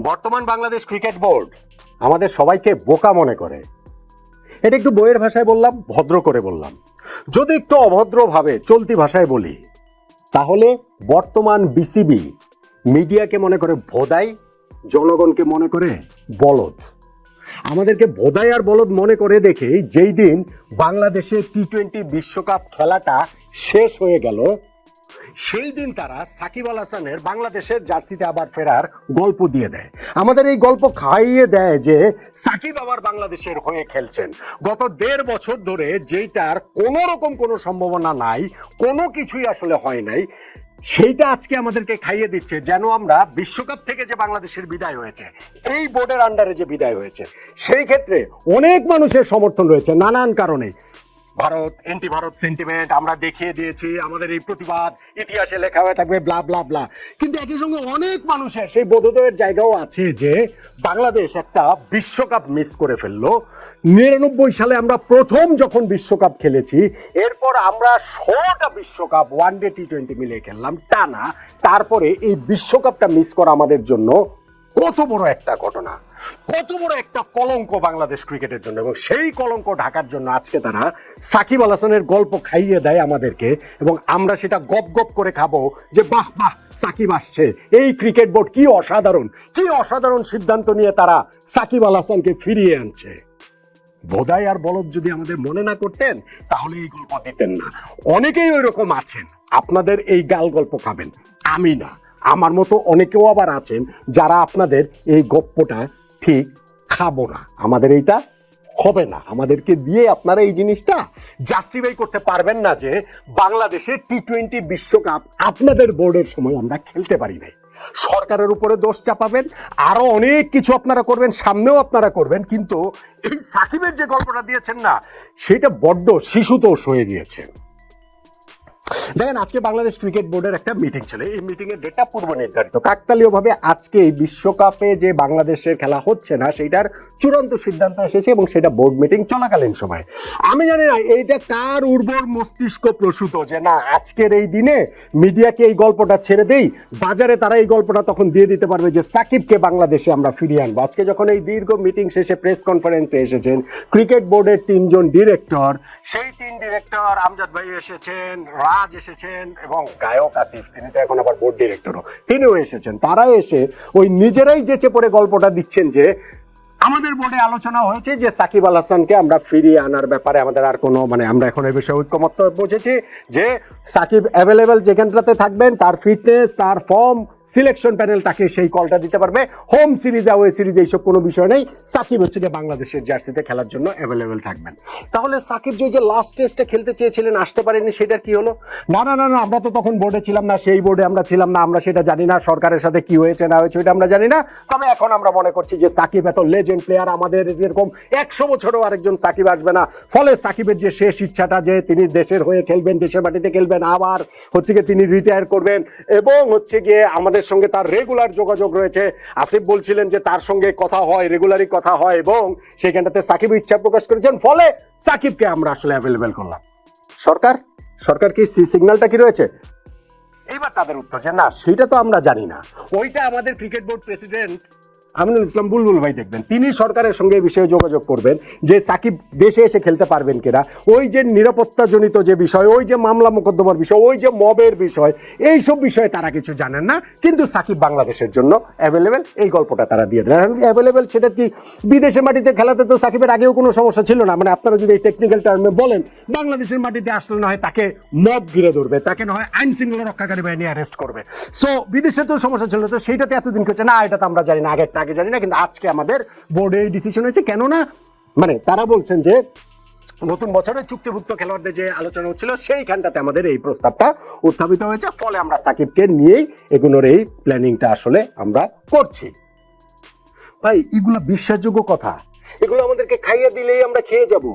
বর্তমান Bangladesh cricket board আমাদের সবাইকে বোকা মনে করে। এটা একটু বইয়ের ভাষায় বললাম, ভদ্র করে বললাম। যদি একটু অভদ্রভাবে চলতি ভাষায় বলি, তাহলে বর্তমান বিসিবি মিডিয়াকে মনে করে ভোদাই, জনগণকে মনে করে বলদ। আমাদেরকে ভোদাই আর বলদ মনে করে দেখে যেই দিন বাংলাদেশে টি-20 বিশ্বকাপ খেলাটা শেষ হয়ে গেল, সেই দিন তারা সাকিব আল হাসানের বাংলাদেশের জার্সিতে আবার ফেরার গল্প দিয়ে দেয়। আমাদের এই গল্প খাইয়ে দেয় যে সাকিব আবার বাংলাদেশের হয়ে খেলছেন। গত 1.5 বছর ধরে যেইটার কোনো রকম কোনো সম্ভাবনা নাই, কোনো কিছুই আসলে হয় নাই, সেইটা আজকে আমাদেরকে খাইয়ে দিচ্ছে যেন আমরা বিশ্বকাপ থেকে যে বাংলাদেশের বিদায় হয়েছে, এই বোর্ডের আন্ডারে যে বিদায় হয়েছে, সেই ক্ষেত্রে অনেক মানুষের সমর্থন রয়েছে নানান কারণে। ভারত, এন্টি ভারত সেন্টিমেন্ট আমরা দেখিয়ে দিয়েছি, আমাদের এই প্রতিবাদ ইতিহাসে লেখা হয়ে থাকবে, ব্লা ব্লা ব্লা। কিন্তু একই সঙ্গে অনেক মানুষের সেই বোধোদয়ের জায়গাও আছে যে বাংলাদেশ একটা বিশ্বকাপ মিস করে ফেললো। 99 সালে আমরা প্রথম যখন বিশ্বকাপ খেলেছি, এরপর আমরা 100টা বিশ্বকাপ ওয়ানডে টি-20 মিলিয়ে খেললাম টানা। তারপরে এই বিশ্বকাপটা মিস করা আমাদের জন্য কত বড় একটা ঘটনা, কত বড় একটা কলঙ্ক বাংলাদেশ ক্রিকেটের জন্য। এবং সেই কলঙ্ক ঢাকার জন্য আজকে তারা সাকিব আল হাসানের গল্প খাইয়ে দেয় আমাদেরকে, এবং আমরা সেটা গপ গপ করে খাবো যে বাহ বাহ, সাকিব আসছে, এই ক্রিকেট বোর্ড কি অসাধারণ, কি অসাধারণ সিদ্ধান্ত নিয়ে তারা সাকিব আল হাসানকে ফিরিয়ে আনছে। বোধাই আর বলদ যদি আমাদের মনে না করতেন, তাহলে এই গল্প দিতেন না। অনেকেই ওই রকম আছেন, আপনাদের এই গাল গল্প খাবেন, আমি না, আমার মতো অনেকেও আবার আছেন যারা আপনাদের এই গপ্পটা ঠিক খাবো না, আমাদের এইটা হবে না, আমাদেরকে দিয়ে আপনারা এই জিনিসটা জাস্টিফাই করতে পারবেন না যে বাংলাদেশে টি-20 বিশ্বকাপ আপনাদের বোর্ডের সময় আমরা খেলতে পারি নাই। সরকারের উপরে দোষ চাপাবেন, আরো অনেক কিছু আপনারা করবেন, সামনেও আপনারা করবেন, কিন্তু এই সাকিবের যে গল্পটা দিয়েছেন না, সেটা বড্ড শিশুতোষ হয়ে গিয়েছে। দেখেন, আজকে বাংলাদেশ ক্রিকেট বোর্ডের একটা মিটিং ছিল। এই মিটিং এর ডেটটা পূর্ব নির্ধারিত। কাকতালীয় ভাবে আজকে এই বিশ্বকাপে যে বাংলাদেশের খেলা হচ্ছে না, সেইটার চূড়ান্ত সিদ্ধান্ত এসেছে, এবং সেটা বোর্ড মিটিং চলাকালীন সময়। আমি জানি না এইটা কার উর্বর মস্তিষ্ক প্রসূত যে না, আজকের এই দিনে মিডিয়াকে এই গল্পটা ছেড়ে দেই, বাজারে তারা এই গল্পটা তখন দিয়ে দিতে পারবে যে সাকিবকে বাংলাদেশে আমরা ফিরিয়ে আনবো। আজকে যখন এই দীর্ঘ মিটিং শেষে প্রেস কনফারেন্সে এসেছেন ক্রিকেট বোর্ডের 3 জন ডিরেক্টর, সেই 3 ডিরেক্টর আমজাদ ভাই এসেছেন, রাজ এসেছেন, এবং গায়ক আসিফ, তিনি তো এখন আবার বোর্ড ডিরেক্টরও, তিনিও এসেছেন। তারা এসে ওই নিজেরাই যেচে পড়ে গল্পটা দিচ্ছেন যে আমাদের বোর্ডে আলোচনা হয়েছে যে সাকিব আল হাসানকে আমরা ফিরিয়ে আনার ব্যাপারে আমাদের আর কোনো আমরা এখন এই বিষয়ে ঐক্যমত্য বুঝেছি যে সাকিব অ্যাভেলেবেল যেখানটাতে থাকবেন, তার ফিটনেস, তার ফর্ম, সিলেকশন প্যানেল তাকে সেই কলটা দিতে পারবে। হোম সিরিজ, অ্যাওয়ে সিরিজ এইসব কোনো বিষয় নেই, সাকিব হচ্ছে যে বাংলাদেশের জার্সিতে খেলার জন্য অ্যাভেলেবেল থাকবেন। তাহলে সাকিব যে লাস্ট টেস্টে খেলতে চেয়েছিলেন, আসতে পারেননি, সেটার কি হলো? না না না না, আমরা তো তখন বোর্ডে ছিলাম না, সেই বোর্ডে আমরা ছিলাম না, আমরা সেটা জানি না, সরকারের সাথে কি হয়েছে না হয়েছে ওইটা আমরা জানি না। তবে এখন আমরা মনে করছি যে সাকিব এত লেজেন্ড প্লেয়ার, আমাদের এরকম 100 বছরও আরেকজন সাকিব আসবে না। ফলে সাকিবের যে শেষ ইচ্ছাটা যে তিনি দেশের হয়ে খেলবেন, দেশের মাটিতে খেলবেন, আবার হচ্ছে গিয়ে তিনি রিটায়ার করবেন, এবং হচ্ছে গিয়ে আমাদের সঙ্গে তার রেগুলার যোগাযোগ রয়েছে। আসিফ বলছিলেন যে তার সঙ্গে কথা হয়, রেগুলারই কথা হয়, এবং সেখানটাতে সাকিব ইচ্ছা প্রকাশ করেছেন, ফলে সাকিবকে আমরা আসলে অ্যাভেলেবেল করলাম। সরকার কি সিগন্যালটা কি রয়েছে? এইবার তাদের উত্তর যে না, সেটা তো আমরা জানি না। ওইটা আমাদের cricket board president Aminul Islam বুলবুল ভাই দেখবেন, তিনি সরকারের সঙ্গে এই বিষয়ে যোগাযোগ করবেন যে সাকিব দেশে এসে খেলতে পারবেন কিনা। ওই যে নিরাপত্তাজনিত যে বিষয়, ওই যে মামলা মোকদ্দমার বিষয়, ওই যে মবের বিষয়, এইসব বিষয়ে তারা কিছু জানেন না, কিন্তু সাকিব বাংলাদেশের জন্য অ্যাভেলেবেল, এই গল্পটা তারা দিয়ে দেন। অ্যাভেলেবেল সেটা কি? বিদেশের মাটিতে খেলাতে তো সাকিবের আগেও কোনো সমস্যা ছিল না। আপনারা যদি এই টেকনিক্যাল টার্মে বলেন, বাংলাদেশের মাটিতে আসলে না হয় তাকে মব ঘিরে ধরবে, তাকে না হয় আইন শৃঙ্খলা রক্ষাকারী বাহিনী অ্যারেস্ট করবে। সো বিদেশে তো সমস্যা ছিল, তো সেইটাতে এতদিন করছে না, এটা তো আমরা জানি না, আগে জানি না, কিন্তু আজকে আমাদের বোর্ডে এই ডিসিশন হয়েছে। কেননা তারা বলছেন যে নতুন বছরে চুক্তিভুক্ত খেলোয়াড়দের যে আলোচনা হচ্ছিল, সেইখানটাতে আমাদের এই প্রস্তাবটা উত্থাপিত হয়েছে। ফলে আমরা সাকিবকে নিয়েই এগুলোর এই প্ল্যানিংটা আসলে আমরা করছি। ভাই, এগুলো বিশ্বাসযোগ্য কথা? এগুলো আমাদেরকে খাইয়ে দিলেই আমরা খেয়ে যাব।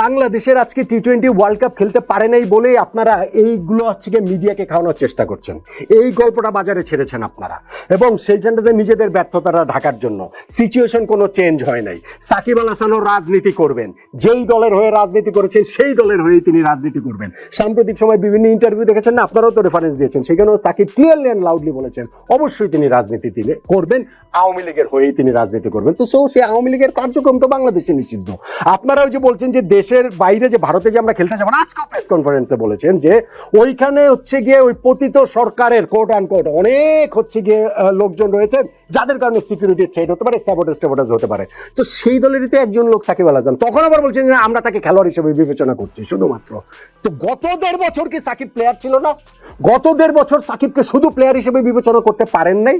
বাংলাদেশের আজকে টি-20 ওয়ার্ল্ড কাপ খেলতে পারে নাই বলেই আপনারা এইগুলো হচ্ছে গিয়ে মিডিয়াকে খাওয়ানোর চেষ্টা করছেন, এই গল্পটা বাজারে ছেড়েছেন আপনারা, এবং সেইখানটাতে নিজেদের ব্যর্থতাটা ঢাকার জন্য। সিচুয়েশন কোনো চেঞ্জ হয় নাই। সাকিব আল হাসানও রাজনীতি করবেন, যেই দলের হয়ে রাজনীতি করেছেন সেই দলের হয়েই তিনি রাজনীতি করবেন। সাম্প্রতিক সময় বিভিন্ন ইন্টারভিউ দেখেছেন না, আপনারাও তো রেফারেন্স দিয়েছেন, সেখানেও সাকিব ক্লিয়ারলি অ্যান্ড লাউডলি বলেছেন অবশ্যই তিনি রাজনীতি তিনি করবেন, আওয়ামী লীগের হয়েই তিনি রাজনীতি করবেন। তো সে আওয়ামী লীগের কার্যক্রম তো বাংলাদেশে নিষিদ্ধ। আপনারা ওই যে বলছেন যে দেশের বাইরে যে ভারতে যে আমরা খেলতে যাবো, আজকেও প্রেস কনফারেন্সে বলেছেন যে ওইখানে হচ্ছে গিয়ে ওই পতিত সরকারের কোট অ্যান্ড কোট অনেক হচ্ছে গিয়ে লোকজন রয়েছেন যাদের কারণে সিকিউরিটি থ্রেট হতে পারে, স্যাবোটেজ হতে পারে। তো সেই দলেরই তো একজন লোক সাকিব আল হাসান। তখন আবার বলছেন যে আমরা তাকে খেলোয়াড় হিসেবে বিবেচনা করছি শুধুমাত্র। তো গত 1.5 বছর কি সাকিব প্লেয়ার ছিল না? গত 1.5 বছর সাকিবকে শুধু প্লেয়ার হিসেবে বিবেচনা করতে পারেন নাই?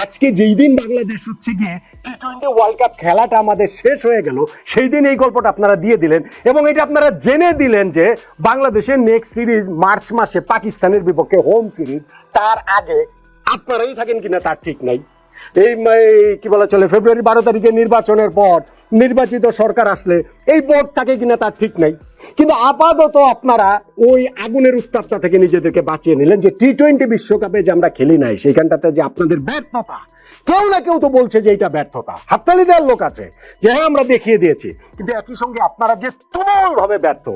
আজকে যেই দিন বাংলাদেশ হচ্ছে গিয়ে টি-20 ওয়ার্ল্ড কাপ খেলাটা আমাদের শেষ হয়ে গেল, সেই দিন এই গল্পটা আপনারা দিয়ে দিলেন, এবং এটা আপনারা জেনে দিলেন যে বাংলাদেশের নেক্সট সিরিজ মার্চ মাসে পাকিস্তানের বিপক্ষে হোম সিরিজ, তার আগে আপনারাই থাকেন কিনা তার ঠিক নাই। এই কি বলা চলে ফেব্রুয়ারি 12 তারিখে নির্বাচনের পর নির্বাচিত সরকার আসলে এই বোর্ড থাকে কিনা তার ঠিক নাই। কিন্তু আপাতত আপনারা ওই আগুনের উত্তাপটা থেকে নিজেদেরকে বাঁচিয়ে নিলেন যে টি-20 বিশ্বকাপে যে আমরা খেলি নাই, সেইখানটাতে যে আপনাদের ব্যর্থতা, কেউ না কেউ তো বলছে যে এটা ব্যর্থতা, হাততালি দেওয়ার লোক আছে যে হ্যাঁ আমরা দেখিয়ে দিয়েছি, কিন্তু একই সঙ্গে আপনারা যে তুমুল ভাবে ব্যর্থ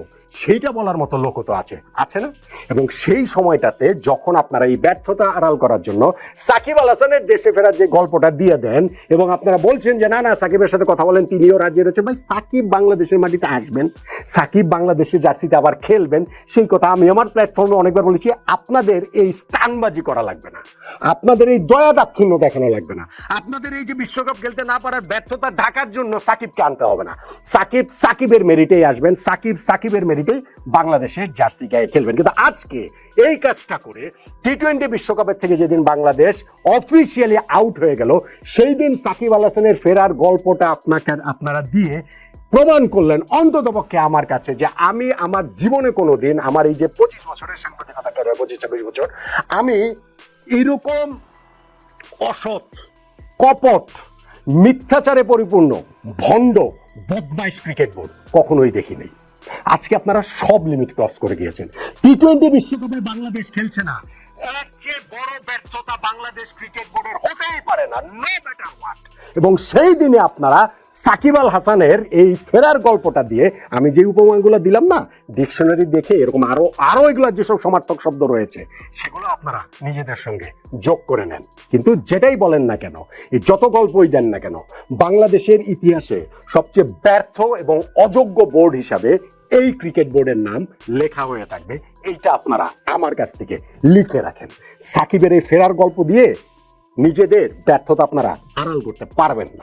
সেইটা বলার মতো লোকও তো আছে না? এবং সেই সময়টাতে যখন আপনারা এই ব্যর্থতা আড়াল করার জন্য সাকিব আল হাসানের দেশে ফেরার যে গল্পটা দিয়ে দেন, এবং আপনারা বলছেন যে না না সাকিবের সাথে কথা বলেন, তিনিও রাজি রয়েছে, ভাই সাকিব বাংলাদেশের মাটিতে আসবেন, সাকিব বাংলাদেশের জার্সিতে আবার খেলবেন, সেই কথা আমি আমার প্ল্যাটফর্মে অনেকবার বলেছি। আপনাদের এই স্টানবাজি করা লাগবে না, আপনাদের এই দয়া দাক্ষিণ্য দেখানো লাগবে না, আপনাদের এই যে বিশ্বকাপ খেলতে না পারার ব্যর্থতা ঢাকার জন্য সাকিবকে আনতে হবে না। সাকিব সাকিবের মেরিটেই আসবেন, সাকিব সাকিবের মেরিটেই বাংলাদেশের জার্সি গায়ে খেলবেন। কিন্তু আজকে এই কাজটা করে টি-20 বিশ্বকাপের থেকে যেদিন বাংলাদেশ অফিসিয়ালি আউট হয়ে গেল, সেই দিন সাকিব আল হাসানের ফেরার গল্পটা আপনারা দিয়ে প্রমাণ করলেন অন্ততপক্ষে আমার কাছে যে আমি আমার জীবনে কোনোদিন, আমার এই যে 25 বছরের সাংবাদিকতা ক্যারিয়ার, 25-26 বছর, আমি এরকম অসৎ, কপট, মিথ্যাচারে পরিপূর্ণ, ভণ্ড, বদমাইশ ক্রিকেট বোর্ড কখনোই দেখি নাই। আজকে আপনারা সব লিমিট ক্রস করে গিয়েছেন। টি-20 বিশ্বকাপে বাংলাদেশ খেলছে না, এর চেয়ে বড় ব্যর্থতা বাংলাদেশ ক্রিকেট বোর্ডের হতেই পারে না, নো ম্যাটার হোয়াট। এবং সেই দিনে আপনারা সাকিব আল হাসানের এই ফেরার গল্পটা দিয়ে, আমি যে উপমাগুলো দিলাম না, ডিকশনারি দেখে এরকম আরো এগুলোর যেসব সমার্থক শব্দ রয়েছে সেগুলো আপনারা নিজেদের সঙ্গে যোগ করে নেন। কিন্তু যেটাই বলেন না কেন, এই যত গল্পই দেন না কেন, বাংলাদেশের ইতিহাসে সবচেয়ে ব্যর্থ এবং অযোগ্য বোর্ড হিসাবে এই ক্রিকেট বোর্ডের নাম লেখা হয়ে থাকবে। এইটা আপনারা আমার কাছ থেকে লিখে রাখেন। সাকিবের এই ফেরার গল্প দিয়ে নিজেদের ব্যর্থতা আপনারা আড়াল করতে পারবেন না।